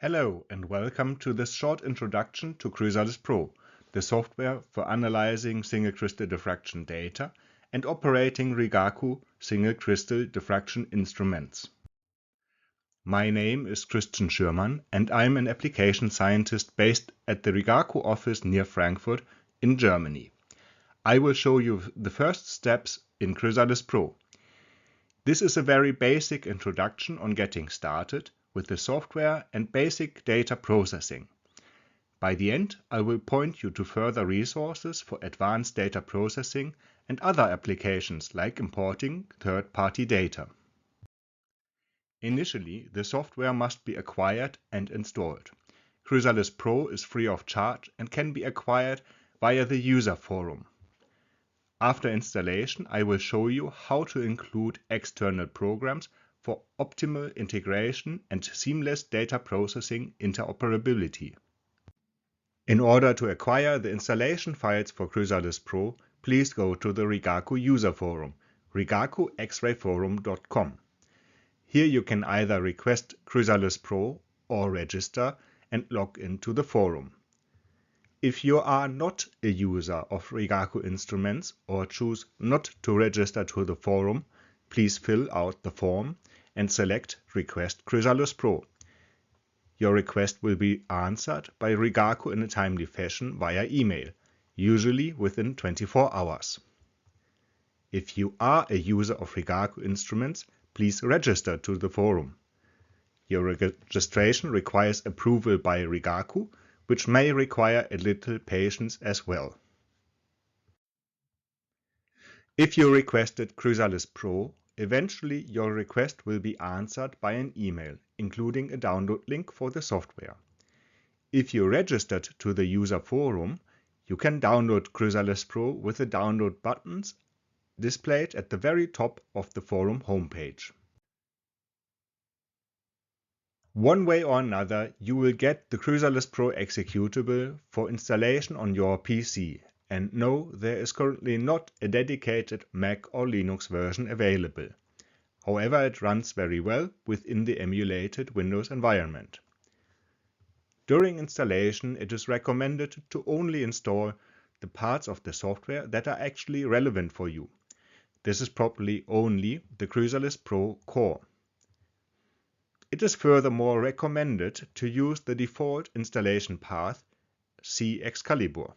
Hello and welcome to this short introduction to CrysAlisᴾṕ, the software for analyzing single crystal diffraction data and operating Rigaku single crystal diffraction instruments. My name is CrysAlisᴾṕřejᵒ and I'm an application scientist based at the Rigaku office near Frankfurt in Germany. I will show you the first steps in CrysAlisᴾপ্ৰভ. This is a very basic introduction on getting started with the software and basic data processing. By the end, I will point you to further resources for advanced data processing and other applications like importing third-party data. Initially, the software must be acquired and installed. CrysAlisᴾপ্ৰভ is free of charge and can be acquired via the user forum. After installation, I will show you how to include external programs for optimal integration and seamless data processing interoperability. In order to acquire the installation files for CrysAlisᴾপ্ৰভ, please go to the Rigaku user forum, rigaku-xrayforum.com. Here you can either request CrysAlisᴾপ্ৰভ or register and log into the forum. If you are not a user of Rigaku instruments or choose not to register to the forum, please fill out the form and select Request CrysAlisᴾপ্ৰভ. Your request will be answered by Rigaku in a timely fashion via email, usually within 24 hours. If you are a user of Rigaku instruments, please register to the forum. Your registration requires approval by Rigaku, which may require a little patience as well. If you requested CrysAlisᴾপ্ৰভ, eventually your request will be answered by an email, including a download link for the software. If you registered to the user forum, you can download CrysAlisᴾপ্ৰভ with the download buttons displayed at the very top of the forum homepage. One way or another, you will get the CrysAlisᴾপ্ৰভ executable for installation on your PC. And no, there is currently not a dedicated Mac or Linux version available. However, it runs very well within the emulated Windows environment. During installation, it is recommended to only install the parts of the software that are actually relevant for you. This is probably only the CrysAlisᴾপ্ৰভ core. It is furthermore recommended to use the default installation path C-Excalibur.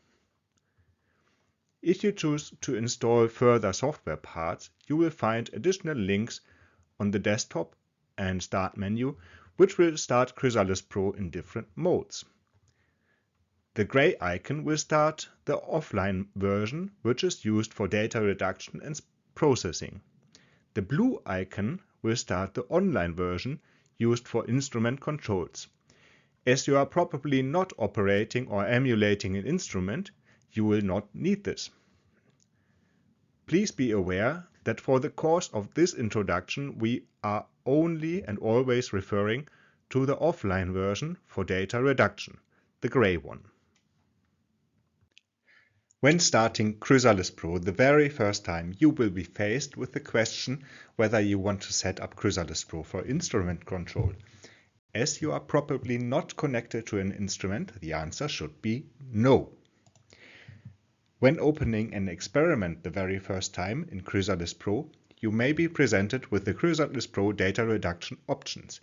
If you choose to install further software parts, you will find additional links on the desktop and start menu, which will start CrysAlisᴾপ্ৰভ in different modes. The gray icon will start the offline version, which is used for data reduction and processing. The blue icon will start the online version used for instrument controls. As you are probably not operating or emulating an instrument, you will not need this. Please be aware that for the course of this introduction, we are only and always referring to the offline version for data reduction, the gray one. When starting CrysAlisᴾপ্ৰভ the very first time, you will be faced with the question whether you want to set up CrysAlisᴾপ্ৰভ for instrument control. As you are probably not connected to an instrument, the answer should be no. When opening an experiment the very first time in CrysAlisᴾপ্ৰভ, you may be presented with the CrysAlisᴾপ্ৰভ data reduction options.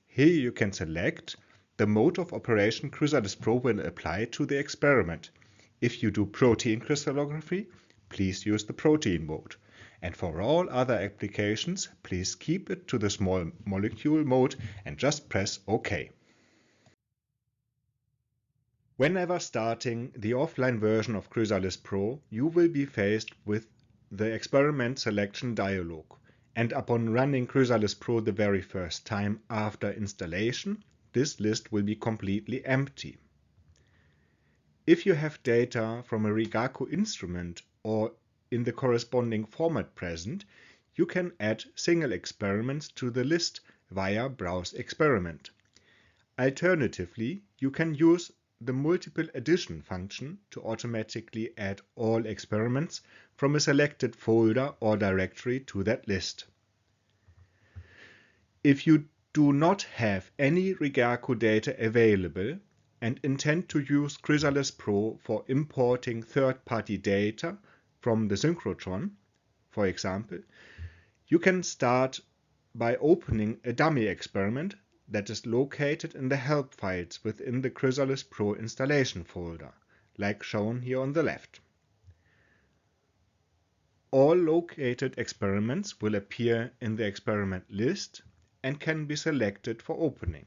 Here you can select the mode of operation CrysAlisᴾপ্ৰভ will apply to the experiment. If you do protein crystallography, please use the protein mode. And for all other applications, please keep it to the small molecule mode and just press OK. Whenever starting the offline version of CrysAlisᴾপ্ৰভ, you will be faced with the experiment selection dialog. And upon running CrysAlisᴾপ্ৰভ the very first time after installation, this list will be completely empty. If you have data from a Rigaku instrument or in the corresponding format present, you can add single experiments to the list via Browse Experiment. Alternatively, you can use the multiple addition function to automatically add all experiments from a selected folder or directory to that list. If you do not have any Rigaku data available and intend to use CrysAlisᴾřej for importing third-party data from the synchrotron, for example, you can start by opening a dummy experiment that is located in the help files within the CrysAlisᴾřej installation folder, like shown here on the left. All located experiments will appear in the experiment list and can be selected for opening.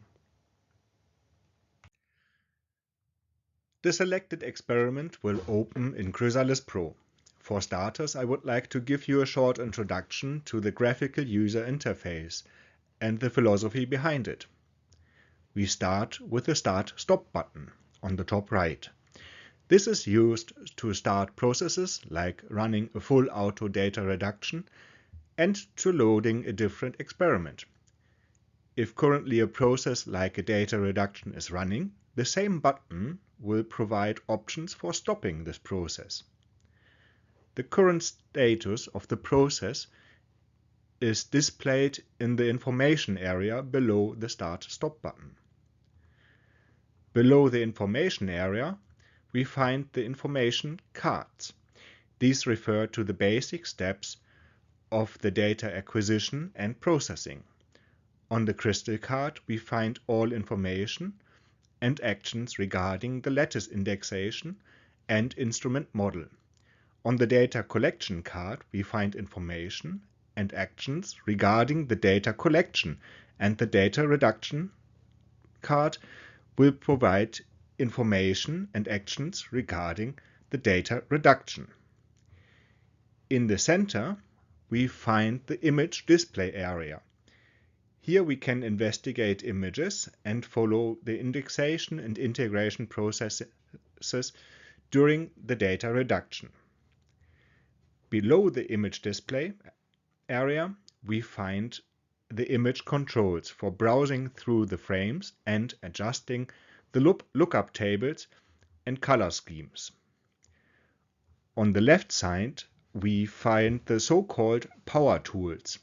The selected experiment will open in CrysAlisᴾřej. For starters, I would like to give you a short introduction to the graphical user interface and the philosophy behind it. We start with the Start-Stop button on the top right. This is used to start processes like running a full auto data reduction and to loading a different experiment. If currently a process like a data reduction is running, the same button will provide options for stopping this process. The current status of the process is displayed in the information area below the Start-Stop button. Below the information area, we find the information cards. These refer to the basic steps of the data acquisition and processing. On the crystal card, we find all information and actions regarding the lattice indexation and instrument model. On the data collection card, we find information and actions regarding the data collection, and the data reduction card will provide information and actions regarding the data reduction. In the center, we find the image display area. Here we can investigate images and follow the indexation and integration processes during the data reduction. Below the image display area, we find the image controls for browsing through the frames and adjusting the lookup tables and color schemes. On the left side, we find the so-called power tools.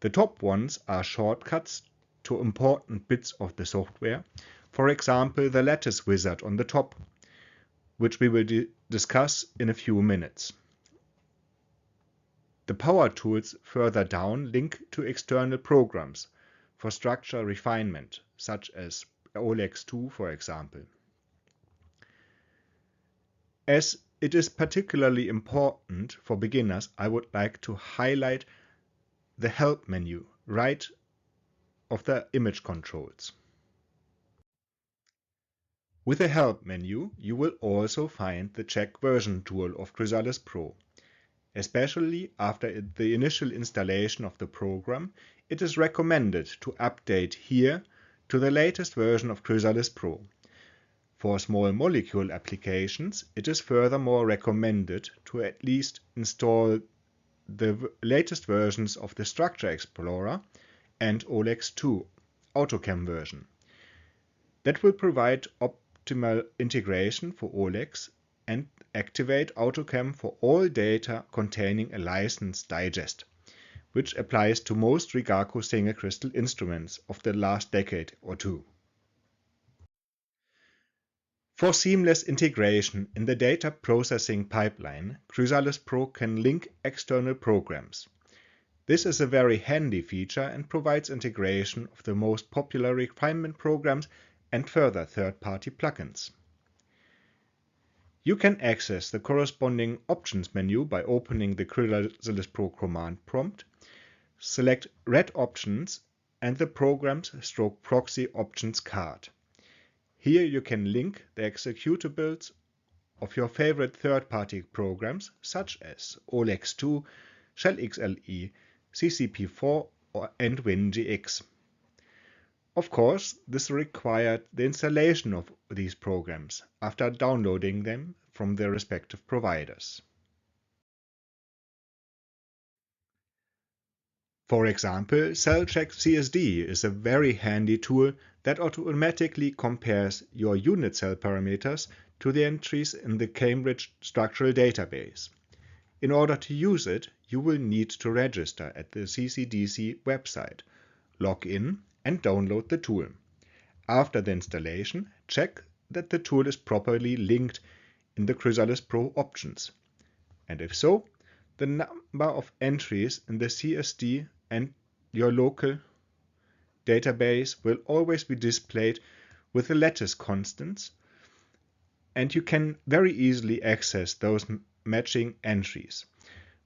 The top ones are shortcuts to important bits of the software, for example the Lattice wizard on the top, which we will discuss in a few minutes. The power tools further down link to external programs for structure refinement, such as OLEX2, for example. As it is particularly important for beginners, I would like to highlight the Help menu right of the image controls. With the Help menu, you will also find the Check Version tool of CrysAlisᴾřej. Especially after the initial installation of the program, it is recommended to update here to the latest version of CrysAlisᴾřej. For small molecule applications, it is furthermore recommended to at least install the latest versions of the Structure Explorer and OLEX2 AutoChem version. That will provide optimal integration for OLEX and activate AutoChem for all data containing a licensed digest, which applies to most Rigaku single crystal instruments of the last decade or two. For seamless integration in the data processing pipeline, CrysAlisᴾřej can link external programs. This is a very handy feature and provides integration of the most popular refinement programs and further third-party plugins. You can access the corresponding options menu by opening the CrysAlisᴾřej command prompt, select Red Options and the Programs/Proxy Options card. Here you can link the executables of your favorite third-party programs such as OLEX2, ShellXLE, CCP4 and WinGX. Of course, this required the installation of these programs after downloading them from their respective providers. For example, CellCheck-CSD is a very handy tool that automatically compares your unit cell parameters to the entries in the Cambridge Structural Database. In order to use it, you will need to register at the CCDC website, log in, and download the tool. After the installation, check that the tool is properly linked in the CrysAlisᴾṕro options. And if so, the number of entries in the CSD and your local database will always be displayed with the lattice constants, and you can very easily access those matching entries.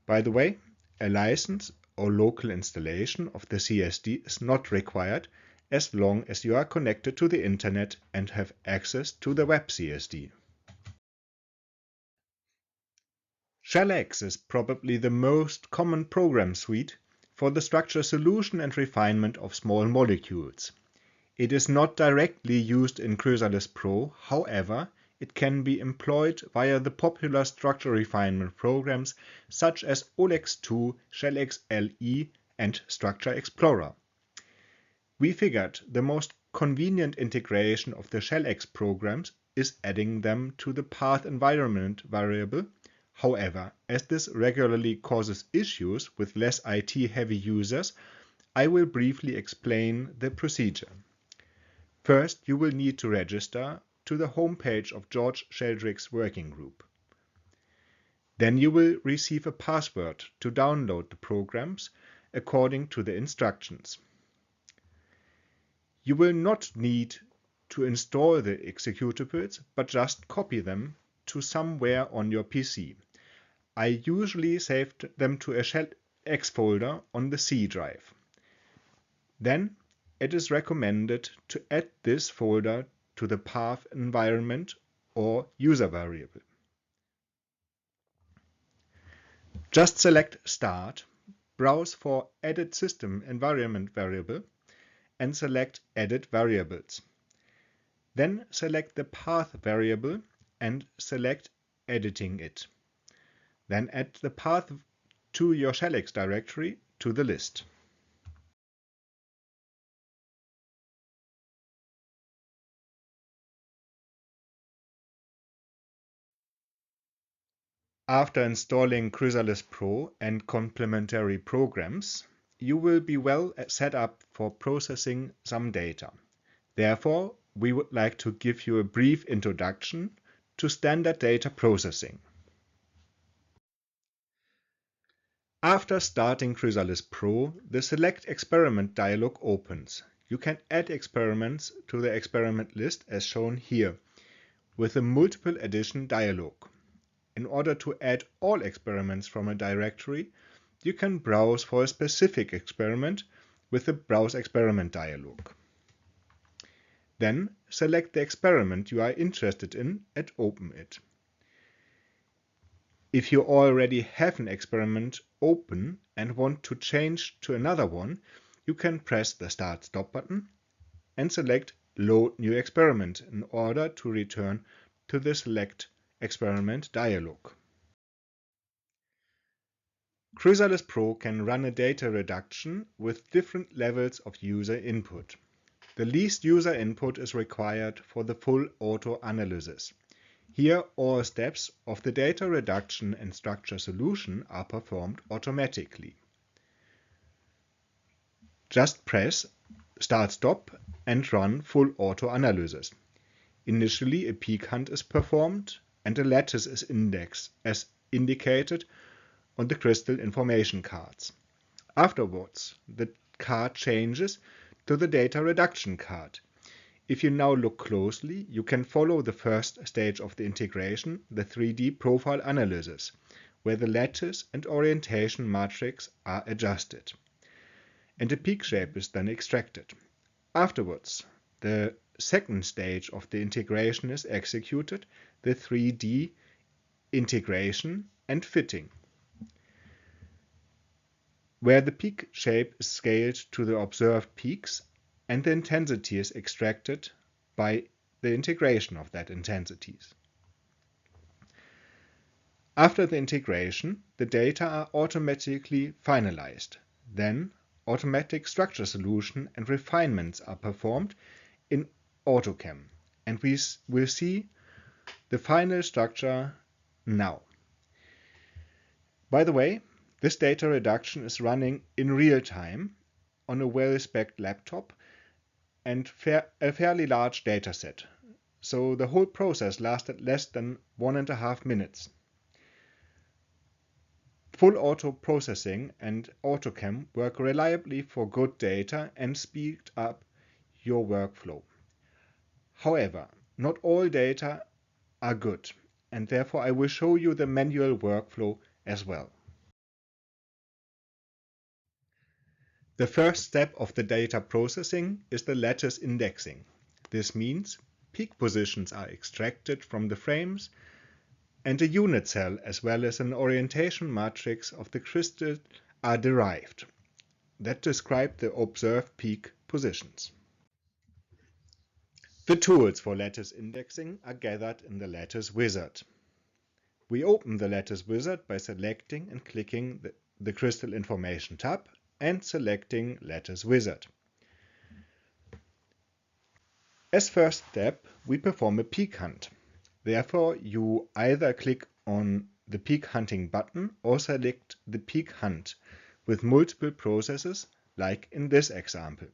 By the way, a license or local installation of the CSD is not required as long as you are connected to the internet and have access to the web CSD. ShellX is probably the most common program suite for the structure solution and refinement of small molecules. It is not directly used in CrysAlisᴾŻ, however, it can be employed via the popular structure refinement programs such as OLEX2, ShellX-LE, and Structure Explorer. We figured the most convenient integration of the ShellX programs is adding them to the path environment variable. However, as this regularly causes issues with less IT-heavy users, I will briefly explain the procedure. First, you will need to register to the homepage of George Sheldrick's working group. Then you will receive a password to download the programs according to the instructions. You will not need to install the executables, but just copy them to somewhere on your PC. I usually saved them to a ShellX folder on the C drive. Then it is recommended to add this folder to the path environment or user variable. Just select Start, browse for Edit System Environment Variable, and select Edit Variables. Then select the path variable and select Editing it. Then add the path to your ShellX directory to the list. After installing CrysAlisᴾŻ and complementary programs, you will be well set up for processing some data. Therefore, we would like to give you a brief introduction to standard data processing. After starting CrysAlisᴾŻ, the Select Experiment dialog opens. You can add experiments to the experiment list as shown here, with a multiple addition dialog. In order to add all experiments from a directory, you can browse for a specific experiment with the Browse Experiment dialog. Then select the experiment you are interested in and open it. If you already have an experiment open and want to change to another one, you can press the Start/Stop button and select Load New Experiment in order to return to the Select Experiment dialog. CrysAlisᴾŻ can run a data reduction with different levels of user input. The least user input is required for the full auto analysis. Here, all steps of the data reduction and structure solution are performed automatically. Just press Start/Stop and run full auto analysis. Initially, a peak hunt is performed and a lattice is indexed as indicated on the crystal information cards. Afterwards, the card changes to the data reduction card. If you now look closely, you can follow the first stage of the integration, the 3D profile analysis, where the lattice and orientation matrix are adjusted, and the peak shape is then extracted. Afterwards, the second stage of the integration is executed, the 3D integration and fitting, where the peak shape is scaled to the observed peaks and the intensity is extracted by the integration of that intensities. After the integration, the data are automatically finalized. Then, automatic structure solution and refinements are performed in AutoChem, and we will see the final structure now. By the way, this data reduction is running in real time on a well-spec'd laptop and a fairly large dataset, so the whole process lasted less than 1.5 minutes. Full auto processing and AutoChem work reliably for good data and speed up your workflow. However, not all data are good, and therefore I will show you the manual workflow as well. The first step of the data processing is the lattice indexing. This means peak positions are extracted from the frames and a unit cell as well as an orientation matrix of the crystal are derived that describe the observed peak positions. The tools for lattice indexing are gathered in the Lattice wizard. We open the Lattice wizard by selecting and clicking the Crystal Information tab and selecting Lattice wizard. As first step, we perform a peak hunt. Therefore, you either click on the peak hunting button or select the peak hunt with multiple processes, like in this example.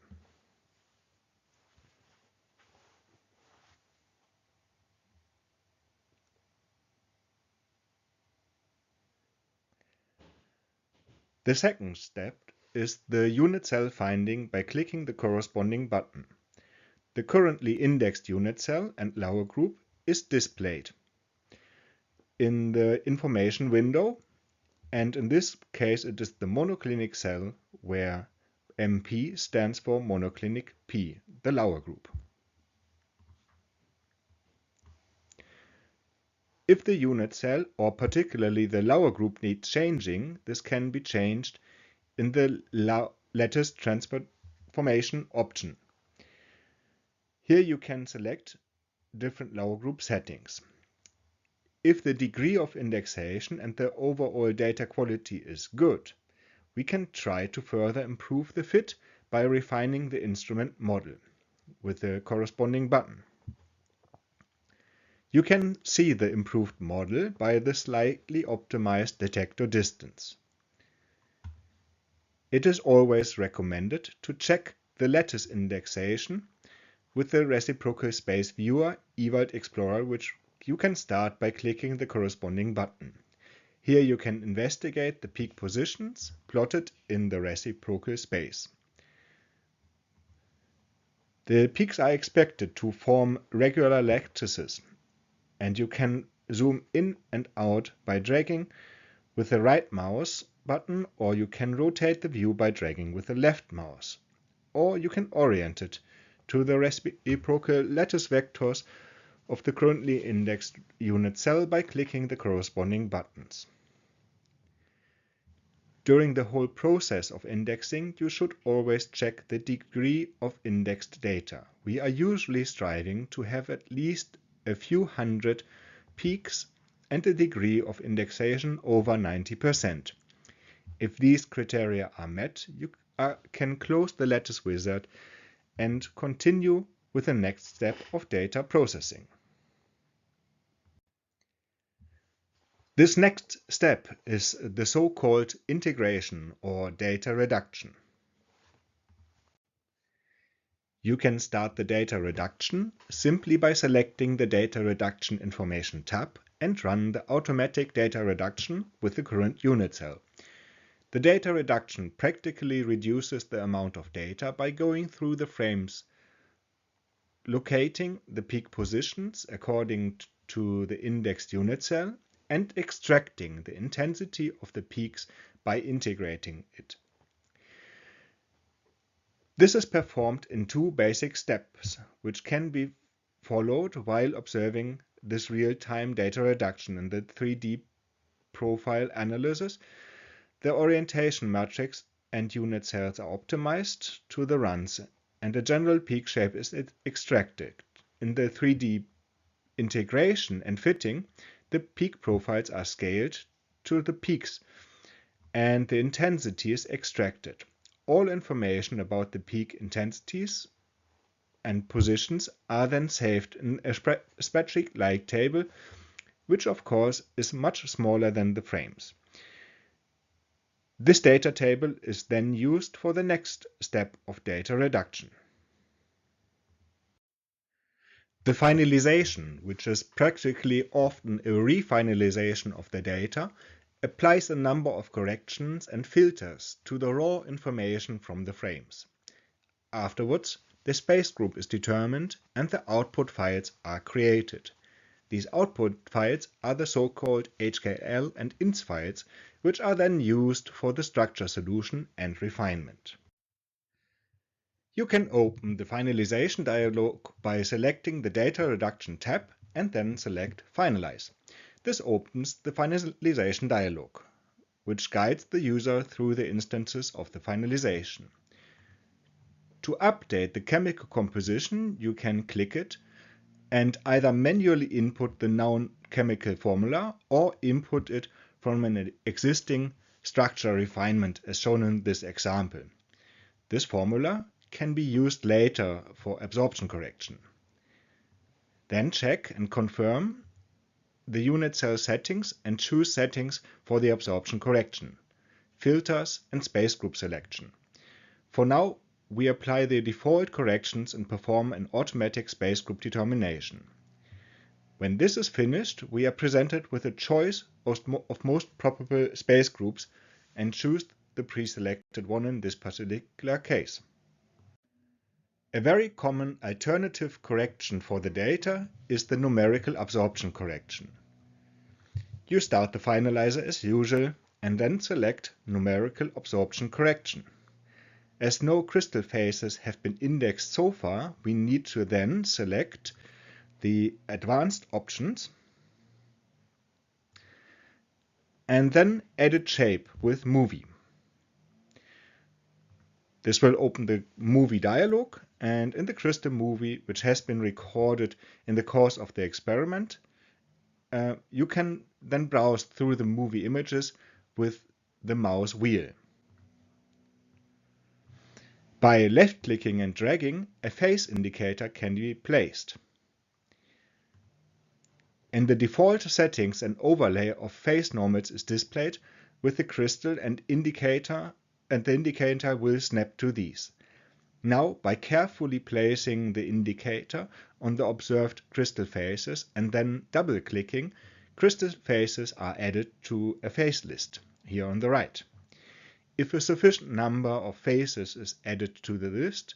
The second step is the unit cell finding by clicking the corresponding button. The currently indexed unit cell and Laue group is displayed in the information window, and in this case it is the monoclinic cell where MP stands for monoclinic P, the Laue group. If the unit cell or particularly the Laue group needs changing, this can be changed in the lattice transformation option. Here you can select different Laue group settings. If the degree of indexation and the overall data quality is good, we can try to further improve the fit by refining the instrument model with the corresponding button. You can see the improved model by the slightly optimized detector distance. It is always recommended to check the lattice indexation with the reciprocal space viewer Ewald Explorer, which you can start by clicking the corresponding button. Here you can investigate the peak positions plotted in the reciprocal space. The peaks are expected to form regular lattices, and you can zoom in and out by dragging with the right mouse button, or you can rotate the view by dragging with the left mouse, or you can orient it to the reciprocal lattice vectors of the currently indexed unit cell by clicking the corresponding buttons. During the whole process of indexing, you should always check the degree of indexed data. We are usually striving to have at least a few hundred peaks and a degree of indexation over 90%. If these criteria are met, you can close the Lattice wizard and continue with the next step of data processing. This next step is the so-called integration or data reduction. You can start the data reduction simply by selecting the Data Reduction Information tab and run the automatic data reduction with the current unit cell. The data reduction practically reduces the amount of data by going through the frames, locating the peak positions according to the indexed unit cell, and extracting the intensity of the peaks by integrating it. This is performed in two basic steps, which can be followed while observing this real-time data reduction in the 3D profile analysis. The orientation matrix and unit cells are optimized to the runs, and a general peak shape is extracted. In the 3D integration and fitting, the peak profiles are scaled to the peaks, and the intensity is extracted. All information about the peak intensities and positions are then saved in a spreadsheet-like table, which of course is much smaller than the frames. This data table is then used for the next step of data reduction. The finalization, which is practically often a refinalization of the data, applies a number of corrections and filters to the raw information from the frames. Afterwards, the space group is determined and the output files are created. These output files are the so-called HKL and INS files, which are then used for the structure solution and refinement. You can open the finalization dialog by selecting the Data Reduction tab and then select Finalize. This opens the finalization dialog, which guides the user through the instances of the finalization. To update the chemical composition, you can click it and either manually input the known chemical formula or input it from an existing structure refinement as shown in this example. This formula can be used later for absorption correction. Then check and confirm the unit cell settings and choose settings for the absorption correction, filters and space group selection. For now, we apply the default corrections and perform an automatic space group determination. When this is finished, we are presented with a choice of most probable space groups and choose the pre-selected one in this particular case. A very common alternative correction for the data is the numerical absorption correction. You start the finalizer as usual and then select numerical absorption correction. As no crystal phases have been indexed so far, we need to then select the advanced options and then edit shape with movie. This will open the movie dialog, and in the crystal movie, which has been recorded in the course of the experiment, you can then browse through the movie images with the mouse wheel. By left-clicking and dragging, a phase indicator can be placed. In the default settings, an overlay of phase normals is displayed with the crystal and the indicator will snap to these. Now, by carefully placing the indicator on the observed crystal phases and then double-clicking, crystal phases are added to a phase list, here on the right. If a sufficient number of phases is added to the list,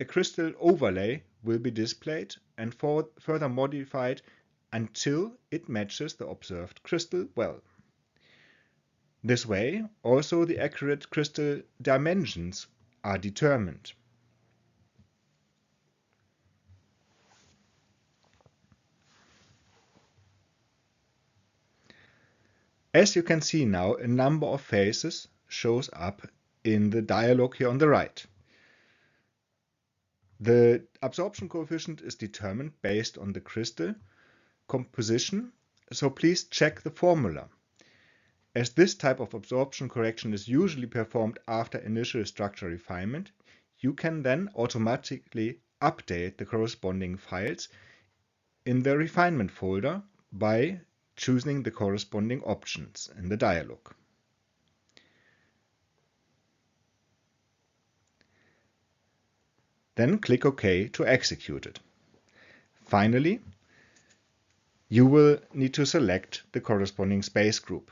a crystal overlay will be displayed and further modified until it matches the observed crystal well. This way, also the accurate crystal dimensions are determined. As you can see now, a number of phases shows up in the dialog here on the right. The absorption coefficient is determined based on the crystal composition, so please check the formula. As this type of absorption correction is usually performed after initial structure refinement, you can then automatically update the corresponding files in the refinement folder by choosing the corresponding options in the dialog. Then click OK to execute it. Finally, you will need to select the corresponding space group.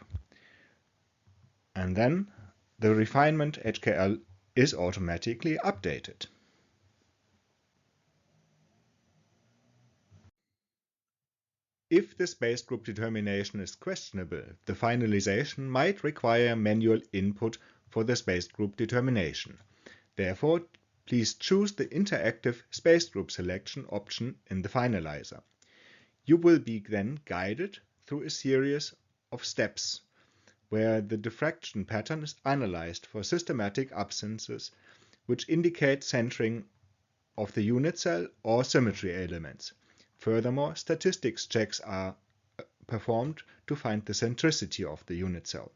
And then the refinement HKL is automatically updated. If the space group determination is questionable, the finalization might require manual input for the space group determination. Therefore, please choose the interactive space group selection option in the finalizer. You will be then guided through a series of steps where the diffraction pattern is analyzed for systematic absences which indicate centering of the unit cell or symmetry elements. Furthermore, statistics checks are performed to find the centricity of the unit cell.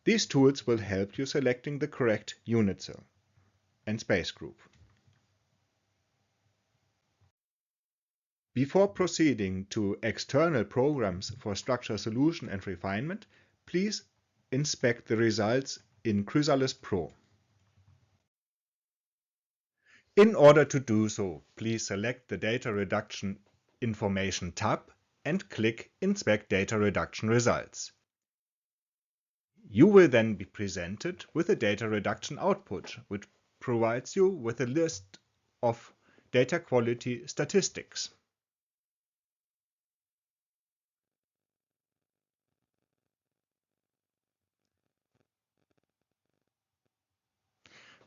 These tools will help you selecting the correct unit cell and space group. Before proceeding to external programs for structure solution and refinement, please inspect the results in CrysAlisᴾṕ. In order to do so, please select the Data Reduction Information tab and click Inspect Data Reduction Results. You will then be presented with a data reduction output, which provides you with a list of data quality statistics.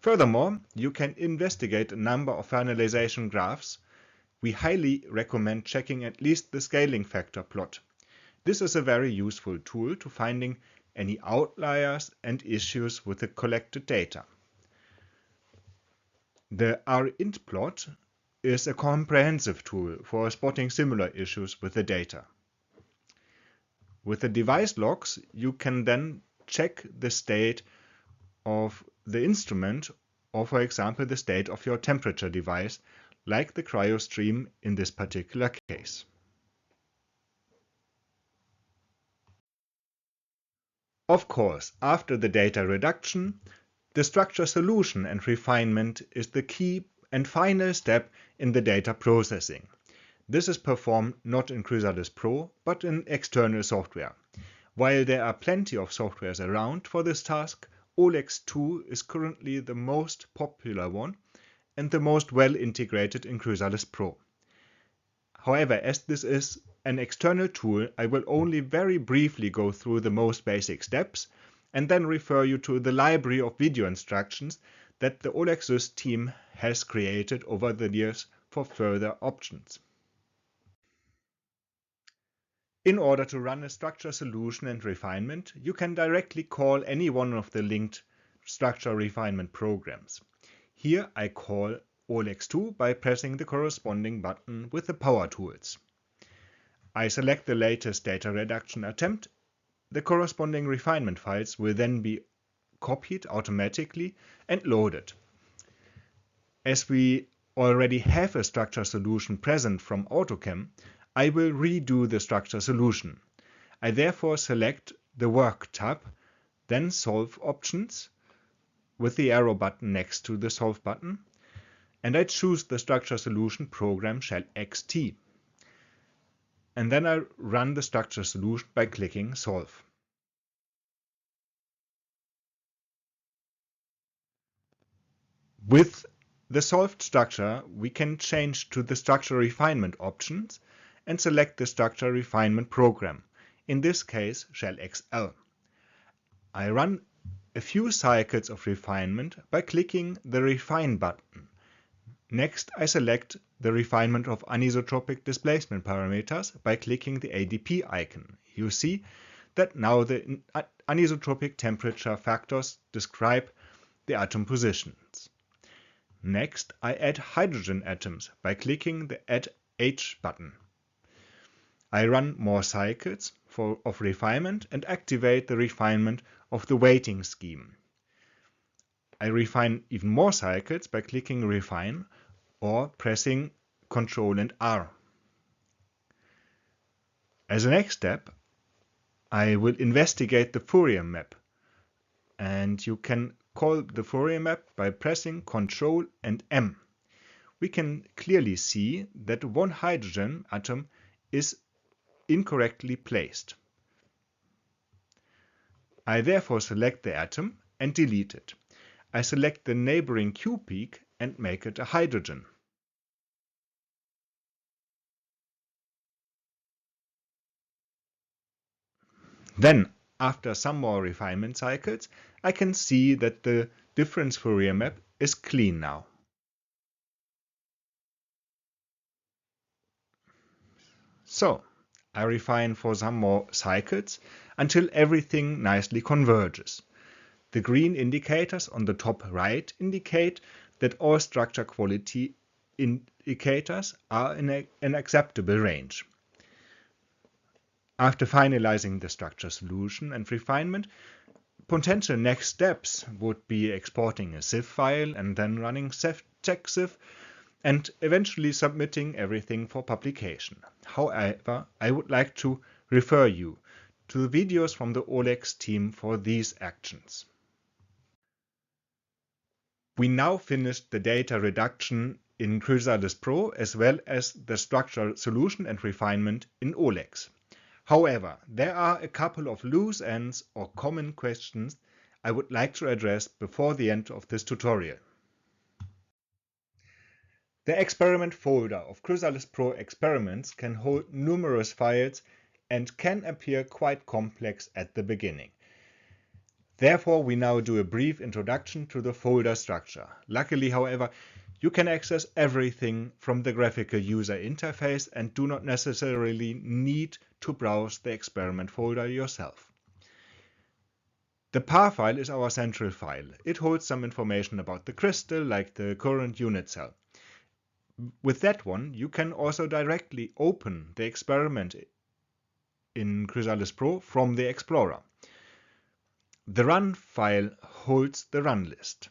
Furthermore, you can investigate a number of finalization graphs. We highly recommend checking at least the scaling factor plot. This is a very useful tool to finding any outliers and issues with the collected data. The rint plot is a comprehensive tool for spotting similar issues with the data. With the device logs, you can then check the state of the instrument, or for example the state of your temperature device, like the CryoStream in this particular case. Of course, after the data reduction, the structure solution and refinement is the key and final step in the data processing. This is performed not in CrysAlisᴾṕro, but in external software. While there are plenty of softwares around for this task, OLEX 2 is currently the most popular one and the most well integrated in CrysAlisᴾΠro. However, as this is an external tool, I will only very briefly go through the most basic steps and then refer you to the library of video instructions that the OLEXsys team has created over the years for further options. In order to run a structure solution and refinement, you can directly call any one of the linked structure refinement programs. Here I call OLEX 2 by pressing the corresponding button with the power tools. I select the latest data reduction attempt. The corresponding refinement files will then be copied automatically and loaded. As we already have a structure solution present from AutoCAM, I will redo the structure solution. I therefore select the Work tab, then Solve options with the arrow button next to the Solve button, and I choose the structure solution program shell xt. And then I run the structure solution by clicking Solve. With the solved structure, we can change to the structure refinement options and select the structure refinement program, in this case shell XL. I run a few cycles of refinement by clicking the Refine button. Next, I select the refinement of anisotropic displacement parameters by clicking the ADP icon. You see that now the anisotropic temperature factors describe the atom positions. Next, I add hydrogen atoms by clicking the Add H button. I run more cycles of refinement and activate the refinement of the weighting scheme. I refine even more cycles by clicking Refine or pressing Ctrl and R. As a next step, I will investigate the Fourier map, and you can call the Fourier map by pressing Ctrl and M. We can clearly see that one hydrogen atom is incorrectly placed. I therefore select the atom and delete it. I select the neighboring Q peak and make it a hydrogen. Then, after some more refinement cycles, I can see that the difference Fourier map is clean now. So, I refine for some more cycles until everything nicely converges. The green indicators on the top right indicate that all structure quality indicators are in an acceptable range. After finalizing the structure solution and refinement, potential next steps would be exporting a CIF file and then running checkCIF and eventually submitting everything for publication. However, I would like to refer you to the videos from the OLEX team for these actions. We now finished the data reduction in CrysAlisᴾřej as well as the structural solution and refinement in OLEX. However, there are a couple of loose ends or common questions I would like to address before the end of this tutorial. The experiment folder of CrysAlisᴾřej experiments can hold numerous files and can appear quite complex at the beginning. Therefore, we now do a brief introduction to the folder structure. Luckily, however, you can access everything from the graphical user interface and do not necessarily need to browse the experiment folder yourself. The par file is our central file. It holds some information about the crystal, like the current unit cell. With that one, you can also directly open the experiment in CrysAlisᴾřej from the Explorer. The run file holds the run list.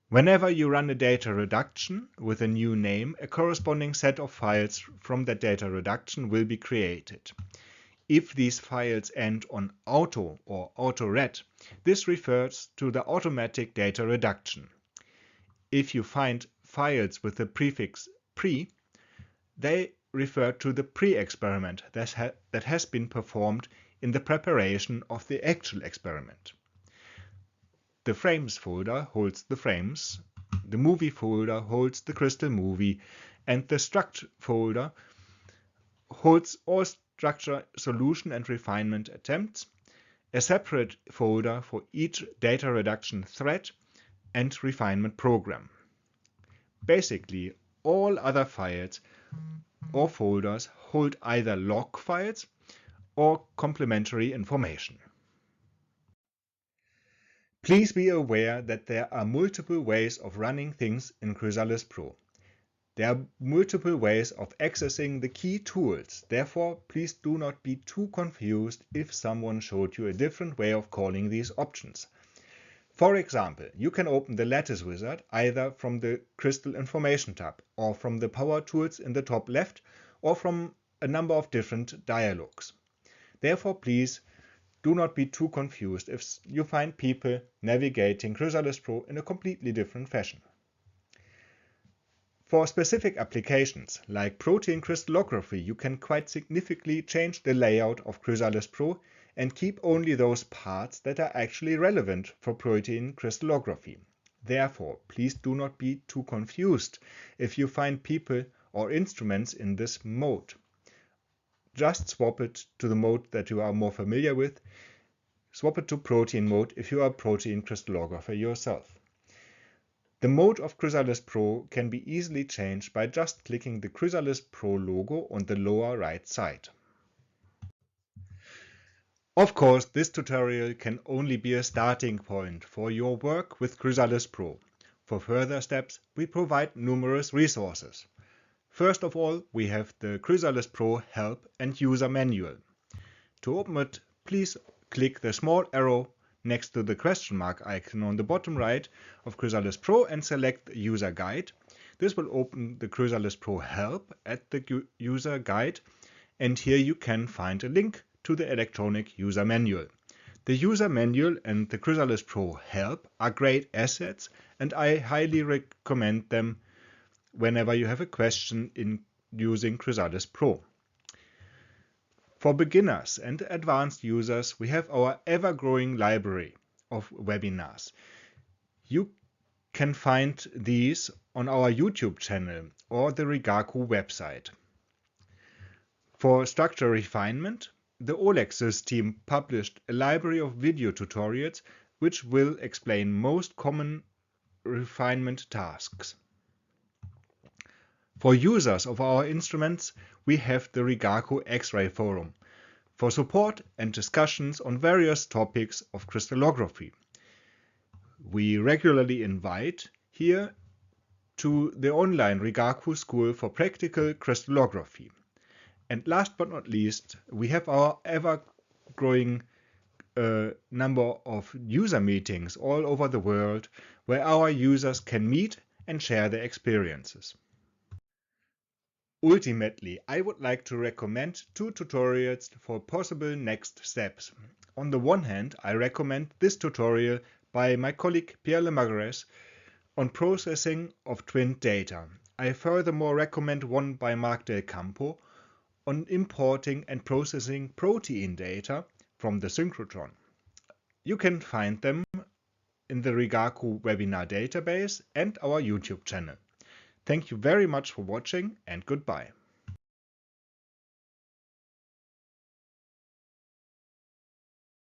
Whenever you run a data reduction with a new name, a corresponding set of files from that data reduction will be created. If these files end on auto or auto-read, this refers to the automatic data reduction. If you find files with the prefix pre, they refer to the pre-experiment that has been performed in the preparation of the actual experiment. The frames folder holds the frames, the movie folder holds the crystal movie, and the struct folder holds all structure, solution and refinement attempts, a separate folder for each data reduction thread and refinement program. Basically, all other files or folders hold either log files or complementary information. Please be aware that there are multiple ways of running things in CrysAlisᴾřej. There are multiple ways of accessing the key tools. Therefore, please do not be too confused if someone showed you a different way of calling these options. For example, you can open the Lattice wizard either from the Crystal Information tab or from the Power Tools in the top left or from a number of different dialogues. Therefore, please do not be too confused if you find people navigating CrysAlisᴾřej in a completely different fashion. For specific applications like protein crystallography, you can quite significantly change the layout of CrysAlisᴾřej and keep only those parts that are actually relevant for protein crystallography. Therefore, please do not be too confused if you find people or instruments in this mode. Just swap it to the mode that you are more familiar with. Swap it to protein mode if you are a protein crystallographer yourself. The mode of CrysAlisᴾřej can be easily changed by just clicking the CrysAlisᴾřej logo on the lower right side. Of course, this tutorial can only be a starting point for your work with CrysAlisᴾřej. For further steps, we provide numerous resources. First of all, we have the CrysAlisᴾřej help and user manual. To open it, please click the small arrow next to the question mark icon on the bottom right of CrysAlisᴾřej and select the user guide. This will open the CrysAlisᴾřej help at the user guide, and here you can find a link to the electronic user manual. The user manual and the CrysAlisᴾřej help are great assets, and I highly recommend them whenever you have a question in using CrysAlisᴾřej. For beginners and advanced users, we have our ever-growing library of webinars. You can find these on our YouTube channel or the Rigaku website. For structure refinement, the OLEX team published a library of video tutorials which will explain most common refinement tasks. For users of our instruments, we have the Rigaku X-ray forum for support and discussions on various topics of crystallography. We regularly invite here to the online Rigaku School for Practical Crystallography. And last but not least, we have our ever-growing number of user meetings all over the world where our users can meet and share their experiences. Ultimately, I would like to recommend two tutorials for possible next steps. On the one hand, I recommend this tutorial by my colleague Pierre Lemagres on processing of twinned data. I furthermore recommend one by Marc Del Campo on importing and processing protein data from the synchrotron. You can find them in the Rigaku webinar database and our YouTube channel. Thank you very much for watching and goodbye.